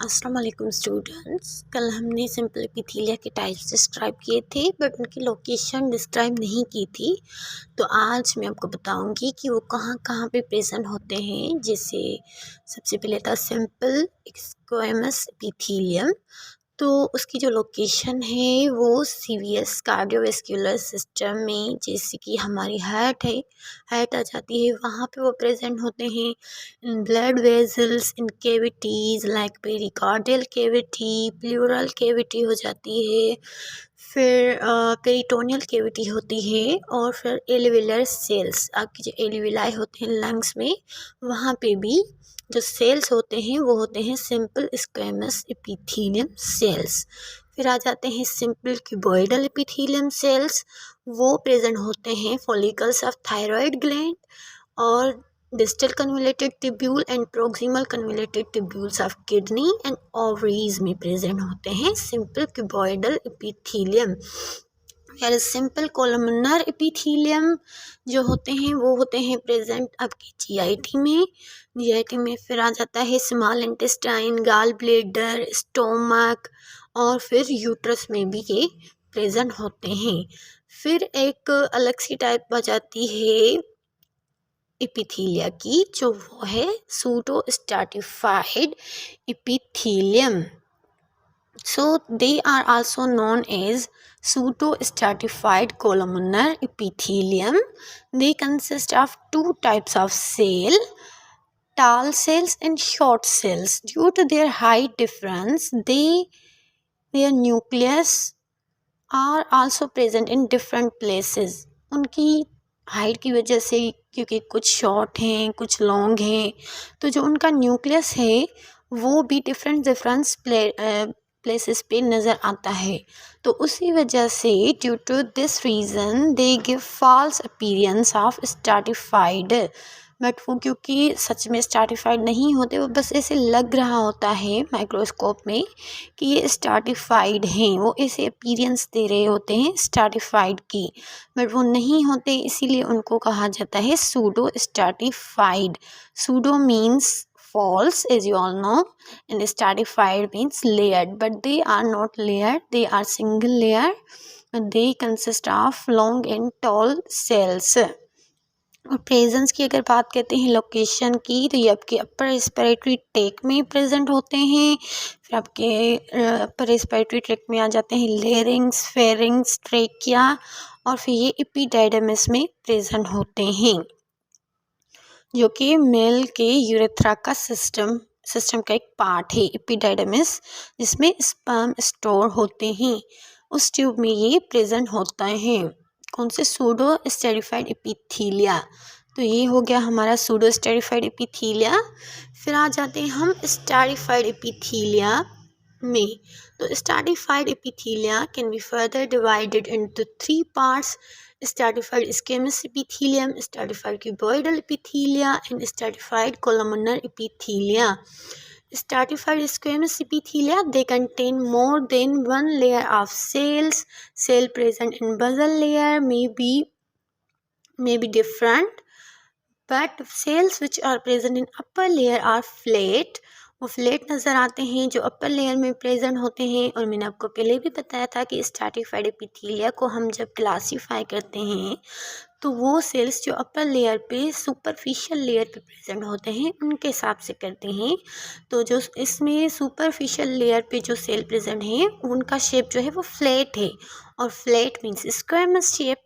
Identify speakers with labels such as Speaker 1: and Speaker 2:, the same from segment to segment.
Speaker 1: अस्सलाम वालेकुम स्टूडेंट्स। कल हमने सिंपल एपिथेलिया के टाइप्स डिस्क्राइब किए थे बट उनकी लोकेशन डिस्क्राइब नहीं की थी। तो आज मैं आपको बताऊंगी कि वो कहाँ कहाँ पे प्रेजेंट होते हैं। जैसे सबसे पहले था सिंपल स्क्वेमस एपिथेलियम। तो उसकी जो लोकेशन है वो सीवीएस कार्डियोवैस्कुलर सिस्टम में, जैसे कि हमारी हार्ट है, हार्ट आ जाती है, वहाँ पे वो प्रेजेंट होते हैं। In blood vessels, in cavities like pericardial cavity, pleural cavity हो जाती है, फिर पेरिटोनियल कैविटी होती है, और फिर एल्वियुलर सेल्स, आपकी जो एल्वियुलाई होते हैं लंग्स में, वहाँ पे भी जो सेल्स होते हैं वो होते हैं सिंपल स्क्वेमस एपिथेलियम सेल्स। फिर आ जाते हैं सिंपल क्यूबॉइडल एपिथेलियम सेल्स। वो प्रेजेंट होते हैं फॉलिकल्स ऑफ थायराइड ग्लैंड और distal convoluted tubule and proximal convoluted tubules of kidney and ovaries में प्रेजेंट होते हैं सिंपल क्यूबॉइडल एपिथेलियम। यार सिंपल कोलमनर एपिथेलियम जो होते हैं वो होते हैं प्रेजेंट आपकी जीआईटी में। जीआईटी में फिर आ जाता है small intestine, gall bladder, stomach, और फिर यूट्रस में भी ये प्रेजेंट होते हैं। फिर एक अलग सी टाइप आ जाती है एपिथेलिया की, जो वो है pseudo stratified epithelium. So they are also known as pseudo-stratified columnar epithelium. They consist of two types of cell, tall cells and short cells. Due to their height difference, their nucleus are also present in different places. उनकी height की वजह से, क्योंकि कुछ short हैं कुछ long हैं, तो जो उनका न्यूक्लियस है वो भी डिफरेंट प्लेसेस पे नज़र आता है। तो उसी वजह से due to this reason they give false appearance of stratified. But वो क्योंकि सच में स्ट्रैटिफाइड नहीं होते, वो बस ऐसे लग रहा होता है माइक्रोस्कोप में कि ये स्ट्रैटिफाइड हैं, वो ऐसे अपीयरेंस दे रहे होते हैं स्ट्रैटिफाइड की, बट वो नहीं होते, इसीलिए उनको कहा जाता है pseudo stratified. Pseudo means false, as you all know, and stratified means layered, but they are not layered, they are single layer. They consist of long and tall cells. और प्रेजेंस की अगर बात करते हैं लोकेशन की, तो ये आपके अपर रेस्पिरेटरी ट्रैक्ट में प्रेजेंट होते हैं। फिर आपके अपर रेस्पिरेटरी ट्रैक्ट में आ जाते हैं लेरिंग्स, फेरिंग्स, ट्रेकिया, और फिर ये एपिडाइडमिस में प्रेजेंट होते हैं, जो कि मेल के यूरेथ्रा का सिस्टम का एक पार्ट है एपिडाइडमिस, जिसमें स्पर्म स्टोर होते हैं। उस ट्यूब में ये प्रेजेंट होता है। कौन से? Pseudo esterified epithelia. तो ये हो गया हमारा सूडो स्टेरिफाइड एपिथेलिया। फिर आ जाते हैं हम स्टेरिफाइड एपिथेलिया में। तो esterified epithelia can be further divided into 3 parts: stratified squamous epithelium, stratified cuboidal epithelia, and stratified columnar epithelia. Stratified squamous epithelia, they contain more than one layer of cells. Cell present in basal layer may be different, but cells which are present in upper layer are flat. वो flat नज़र आते हैं जो upper layer में present होते हैं। और मैंने आपको पहले भी बताया था कि स्ट्रैटिफाइड एपिथेलिया को हम जब क्लासीफाई करते हैं तो वो सेल्स जो अपर लेयर पे, सुपरफिशियल लेयर पे प्रेजेंट होते हैं, उनके हिसाब से करते हैं। तो जो इसमें सुपरफिशियल लेयर पे जो सेल प्रेजेंट हैं उनका शेप जो है वो फ्लैट है, और फ्लैट मीन्स स्क्वेमस शेप,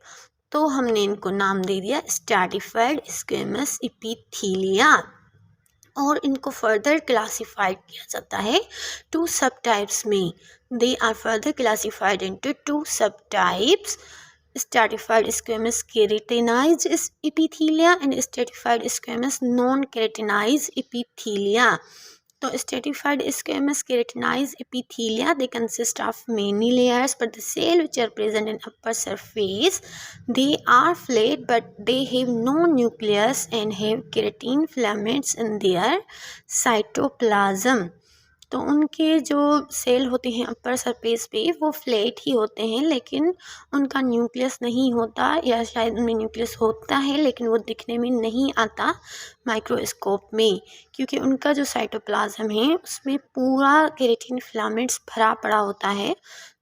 Speaker 1: तो हमने इनको नाम दे दिया स्ट्रैटिफाइड स्क्वेमस एपिथेलिया। और इनको फर्दर क्लासिफाइड किया जाता है 2 सब टाइप्स में। They are further classified into 2 sub types: stratified squamous keratinized epithelia and stratified squamous non-keratinized epithelia. तो stratified squamous keratinized epithelia, they consist of many layers, but the cells which are present in upper surface, they are flat, but they have no nucleus and have keratin filaments in their cytoplasm. तो उनके जो cell होते हैं upper surface पे वो flat ही होते हैं, लेकिन उनका न्यूक्लियस नहीं होता, या शायद उनमें न्यूक्लियस होता है लेकिन वो दिखने में नहीं आता माइक्रोस्कोप में, क्योंकि उनका जो साइटोप्लाज्म है उसमें पूरा केराटिन फिलामेंट्स भरा पड़ा होता है,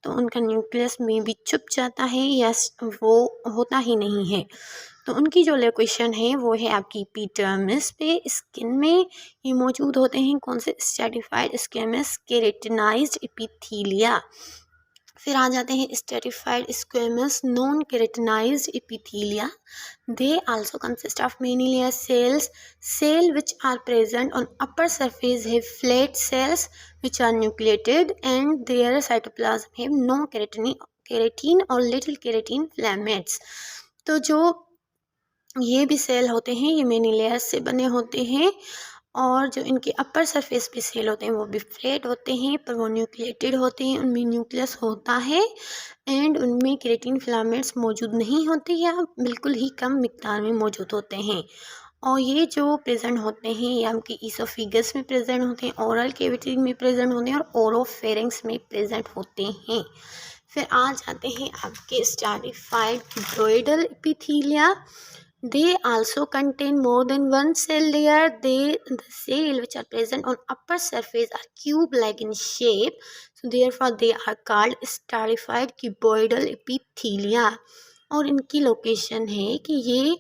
Speaker 1: तो उनका न्यूक्लियस में भी छुप जाता है या वो होता ही नहीं है। तो उनकी जो लोकेशन है वो है आपकी एपिडर्मिस पे, स्किन में ये मौजूद होते हैं। कौन से? Stratified squamous keratinized epithelia. फिर आ जाते हैं stratified squamous non keratinized epithelia. They also consist of many layer cells. Cell which are present on upper surface have flat cells which are nucleated and their cytoplasm have no keratin or little keratin filaments। तो जो ये भी cell होते हैं ये many layers से बने होते हैं, और जो इनके अपर सरफेस पे सेल होते हैं वो भी फ्लैट होते हैं, पर वो न्यूक्लिएटेड होते हैं, उनमें न्यूक्लियस होता है एंड उनमें केराटिन फिलामेंट्स मौजूद नहीं होते या बिल्कुल ही कम मिकदार में मौजूद होते हैं। और ये जो प्रेजेंट होते हैं ये आपकी ईसोफेगस में प्रेजेंट होते हैं, ओरल कैविटी में प्रेजेंट होते हैं और ओरोफेरिंक्स में प्रेजेंट होते हैं। फिर आ जाते हैं आपके stratified cuboidal epithelia. They also contain more than one cell layer. The cell which are present on upper surface are cube-like in shape. So therefore they are called stratified cuboidal epithelia. और इनकी location है कि ये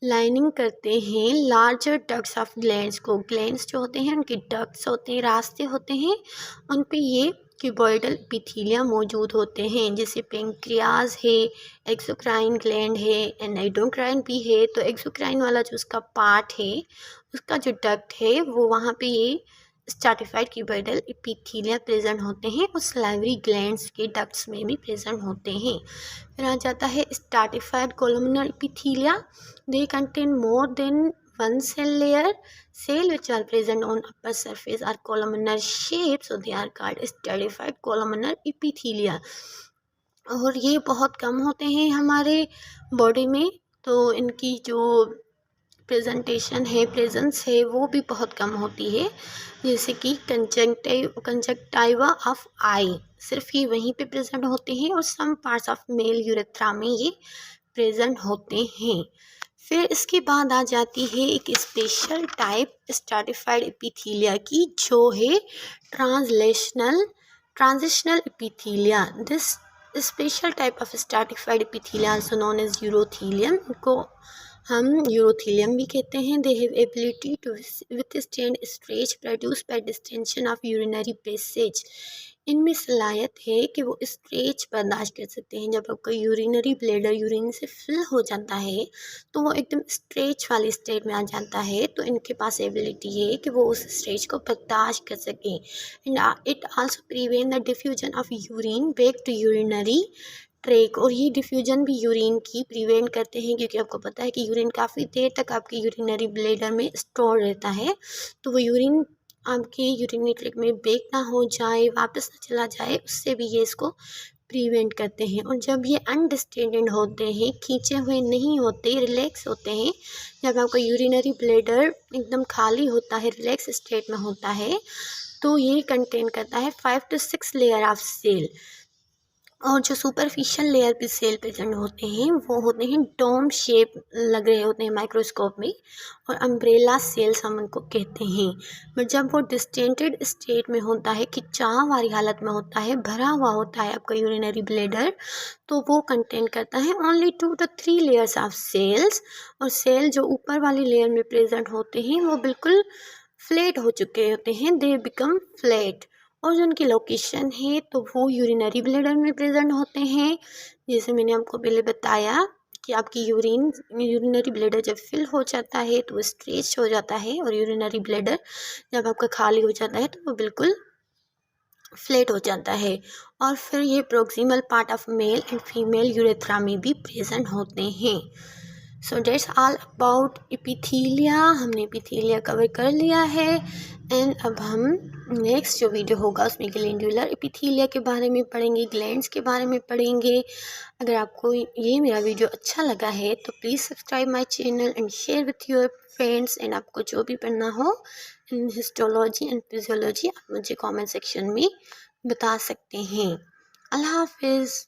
Speaker 1: lining करते हैं larger ducts of glands को। Glands जो होते हैं उनके डक्ट्स होते हैं, रास्ते होते हैं, उन पे ये क्यूबॉइडल एपिथेलिया मौजूद होते हैं। जैसे पेंक्रियाज है, एक्सोक्राइन ग्लैंड है, एंडोक्राइन भी है। तो एक्सोक्राइन वाला जो उसका पार्ट है उसका जो डक्ट है वो वहाँ पे ये स्ट्रैटिफाइड क्यूबॉइडल एपिथेलिया प्रेजेंट होते हैं, और सलाइवरी ग्लैंड्स के डक्ट्स में भी प्रेजेंट होते हैं। फिर आ जाता है stratified columnar epithelia. They contain more than one cell layer. Cell which are present on upper surface are columnar shape, so they are called stratified columnar epithelia। और ये बहुत कम होते हैं हमारे बॉडी में, तो इनकी जो प्रेजेंटेशन है, प्रेजेंस है, वो भी बहुत कम होती है। जैसे कि कंजक्टाइवा ऑफ आई, सिर्फ ये वहीं पे प्रेजेंट होते हैं, और some parts of male urethra में ये प्रेजेंट होते हैं। फिर इसके बाद आ जाती है एक स्पेशल टाइप स्ट्रैटिफाइड एपिथेलिया की, जो है transitional epithelia. This special type of stratified epithelia also known as urothelium, इनको हम यूरोथेलियम भी कहते हैं। They have ability to withstand stretch produce by distension of urinary passage. इनमें सलाहियत है कि वो स्ट्रेच बर्दाश्त कर सकते हैं। जब आपका यूरिनरी ब्लैडर यूरिन से फिल हो जाता है तो वो एकदम स्ट्रेच वाली स्टेट में आ जाता है, तो इनके पास एबिलिटी है कि वो उस स्ट्रेच को बर्दाश्त कर सकें। And it also prevent the diffusion of urine back to urinary track. और ये डिफ्यूजन भी यूरिन की प्रिवेंट करते हैं, क्योंकि आपको पता है कि यूरिन काफ़ी देर तक आपके यूरिनरी ब्लैडर में स्टोर रहता है, तो वो यूरिन आपके यूरिनरी ट्रैक में बैक ना हो जाए, वापस ना चला जाए, उससे भी ये इसको प्रिवेंट करते हैं। और जब ये अनडिस्टेंडेड होते हैं, खींचे हुए नहीं होते, रिलैक्स होते हैं, जब आपका यूरिनरी ब्लैडर एकदम खाली होता है, रिलैक्स स्टेट में होता है, तो ये कंटेन करता है 5 to 6 लेयर ऑफ सेल। और जो सुपरफिशियल लेयर पे सेल प्रेजेंट होते हैं वो होते हैं डोम शेप लग रहे होते हैं माइक्रोस्कोप में, और अम्ब्रेला सेल्स हम उनको कहते हैं। बट जब वो डिस्टेंटेड स्टेट में होता है, खिंचाव वाली हालत में होता है, भरा हुआ होता है आपका यूरिनरी ब्लैडर, तो वो कंटेन करता है only 2 to 3 layers of cells. और सेल जो ऊपर वाली लेयर में प्रेजेंट होते हैं वो बिल्कुल फ्लैट हो चुके होते हैं, दे बिकम फ्लैट। और जो उनकी लोकेशन है तो वो यूरिनरी ब्लैडर में प्रेजेंट होते हैं। जैसे मैंने आपको पहले बताया कि आपकी यूरिनरी ब्लैडर जब फिल हो जाता है तो वो स्ट्रेच हो जाता है, और यूरिनरी ब्लैडर जब आपका खाली हो जाता है तो वो बिल्कुल फ्लैट हो जाता है। और फिर ये proximal part of male and female urethra में भी प्रेजेंट होते हैं। So that's all about epithelia. हमने एपिथेलिया कवर कर लिया है, एंड अब हम नेक्स्ट जो वीडियो होगा उसमें ग्लैंडुलर एपिथेलिया के बारे में पढ़ेंगे, ग्लैंड्स के बारे में पढ़ेंगे। अगर आपको ये मेरा वीडियो अच्छा लगा है तो please subscribe my channel and share with your friends. And आपको जो भी पढ़ना हो इन हिस्टोलॉजी एंड फिजियोलॉजी आप मुझे कमेंट सेक्शन में बता सकते हैं। अल्लाह हाफिज़।